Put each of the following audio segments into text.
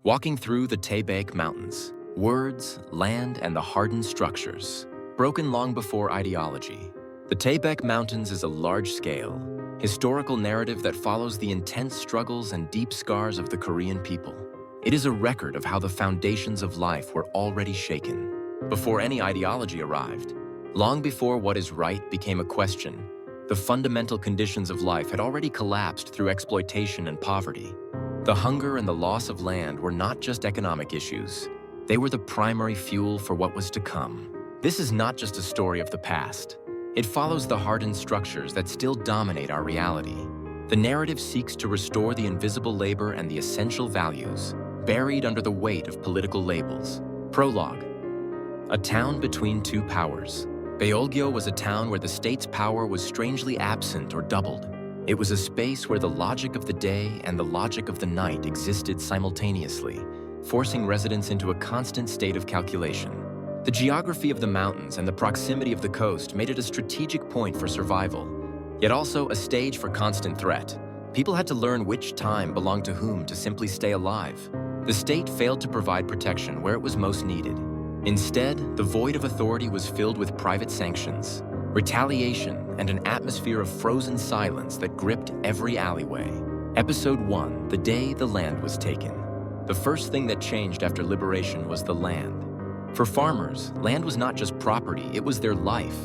Walking through the Taebaek Mountains, words, land, and the hardened structures, broken long before ideology. The Taebaek Mountains is a large-scale, historical narrative that follows the intense struggles and deep scars of the Korean people. It is a record of how the foundations of life were already shaken, before any ideology arrived. Long before what is right became a question, the fundamental conditions of life had already collapsed through exploitation and poverty. The hunger and the loss of land were not just economic issues. They were the primary fuel for what was to come. This is not just a story of the past. It follows the hardened structures that still dominate our reality. The narrative seeks to restore the invisible labor and the essential values, buried under the weight of political labels. Prologue. A town between two powers. Beolgyo was a town where the state's power was strangely absent or doubled. It was a space where the logic of the day and the logic of the night existed simultaneously, forcing residents into a constant state of calculation. The geography of the mountains and the proximity of the coast made it a strategic point for survival, yet also a stage for constant threat. People had to learn which time belonged to whom to simply stay alive. The state failed to provide protection where it was most needed. Instead, the void of authority was filled with private sanctions, retaliation, and an atmosphere of frozen silence that gripped every alleyway. Episode 1, The Day the Land Was Taken. The first thing that changed after liberation was the land. For farmers, land was not just property, it was their life,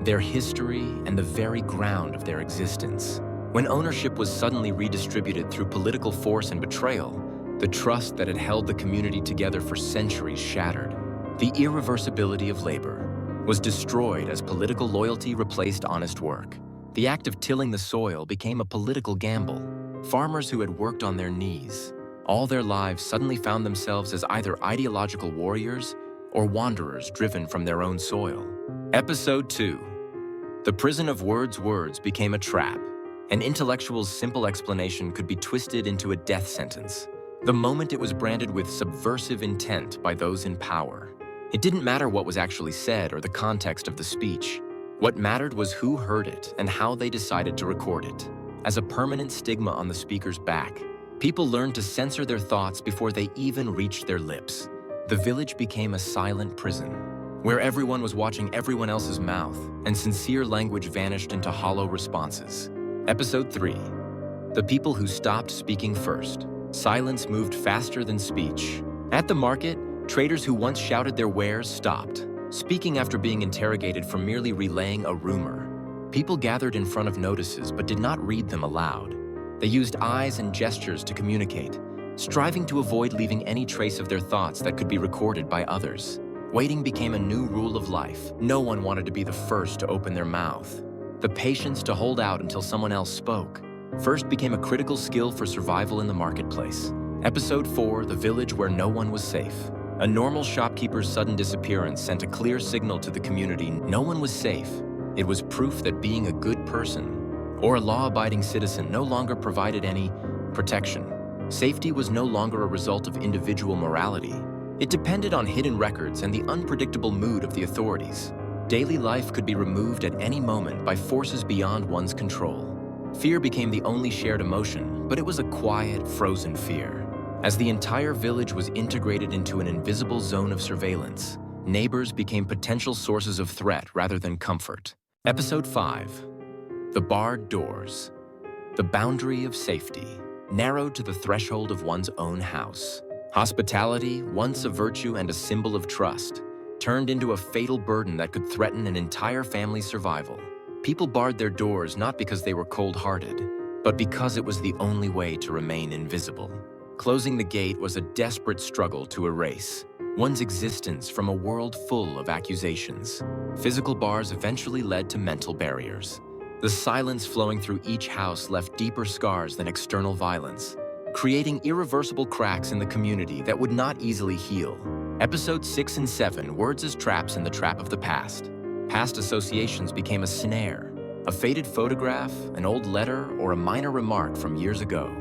their history, and the very ground of their existence. When ownership was suddenly redistributed through political force and betrayal, the trust that had held the community together for centuries shattered. The irreversibility of labor was destroyed as political loyalty replaced honest work. The act of tilling the soil became a political gamble. Farmers who had worked on their knees all their lives suddenly found themselves as either ideological warriors or wanderers driven from their own soil. Episode 2. The prison of words became a trap. An intellectual's simple explanation could be twisted into a death sentence, the moment it was branded with subversive intent by those in power. It didn't matter what was actually said or the context of the speech. What mattered was who heard it and how they decided to record it. As a permanent stigma on the speaker's back, people learned to censor their thoughts before they even reached their lips. The village became a silent prison, where everyone was watching everyone else's mouth, and sincere language vanished into hollow responses. Episode 3. The people who stopped speaking first. Silence moved faster than speech. At the market, traders who once shouted their wares stopped, speaking after being interrogated for merely relaying a rumor. People gathered in front of notices but did not read them aloud. They used eyes and gestures to communicate, striving to avoid leaving any trace of their thoughts that could be recorded by others. Waiting became a new rule of life. No one wanted to be the first to open their mouth. The patience to hold out until someone else spoke first became a critical skill for survival in the marketplace. Episode 4, The Village Where No One Was Safe. A normal shopkeeper's sudden disappearance sent a clear signal to the community no one was safe. It was proof that being a good person or a law-abiding citizen no longer provided any protection. Safety was no longer a result of individual morality. It depended on hidden records and the unpredictable mood of the authorities. Daily life could be removed at any moment by forces beyond one's control. Fear became the only shared emotion, but it was a quiet, frozen fear. As the entire village was integrated into an invisible zone of surveillance, neighbors became potential sources of threat rather than comfort. Episode 5. The Barred Doors. The boundary of safety, narrowed to the threshold of one's own house. Hospitality, once a virtue and a symbol of trust, turned into a fatal burden that could threaten an entire family's survival. People barred their doors not because they were cold-hearted, but because it was the only way to remain invisible. Closing the gate was a desperate struggle to erase one's existence from a world full of accusations. Physical bars eventually led to mental barriers. The silence flowing through each house left deeper scars than external violence, creating irreversible cracks in the community that would not easily heal. Episodes 6 and 7, Words as Traps in the Trap of the Past. Past associations became a snare. A faded photograph, an old letter, or a minor remark from years ago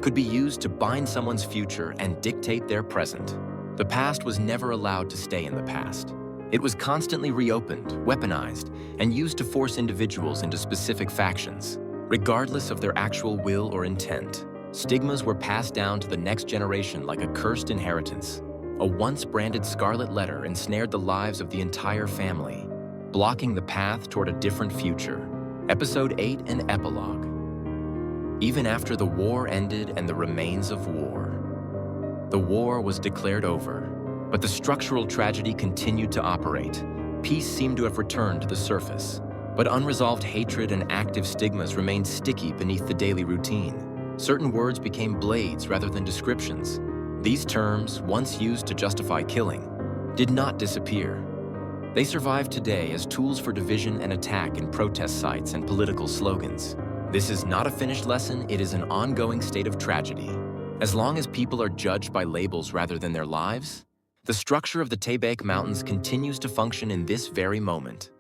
could be used to bind someone's future and dictate their present. The past was never allowed to stay in the past. It was constantly reopened, weaponized, and used to force individuals into specific factions, regardless of their actual will or intent. Stigmas were passed down to the next generation like a cursed inheritance. A once branded scarlet letter ensnared the lives of the entire family, blocking the path toward a different future. Episode 8 and Epilogue. Even after the war ended and the remains of war. The war was declared over, but the structural tragedy continued to operate. Peace seemed to have returned to the surface, but unresolved hatred and active stigmas remained sticky beneath the daily routine. Certain words became blades rather than descriptions. These terms, once used to justify killing, did not disappear. They survive today as tools for division and attack in protest sites and political slogans. This is not a finished lesson, it is an ongoing state of tragedy. As long as people are judged by labels rather than their lives, the structure of the Taebaek Mountains continues to function in this very moment.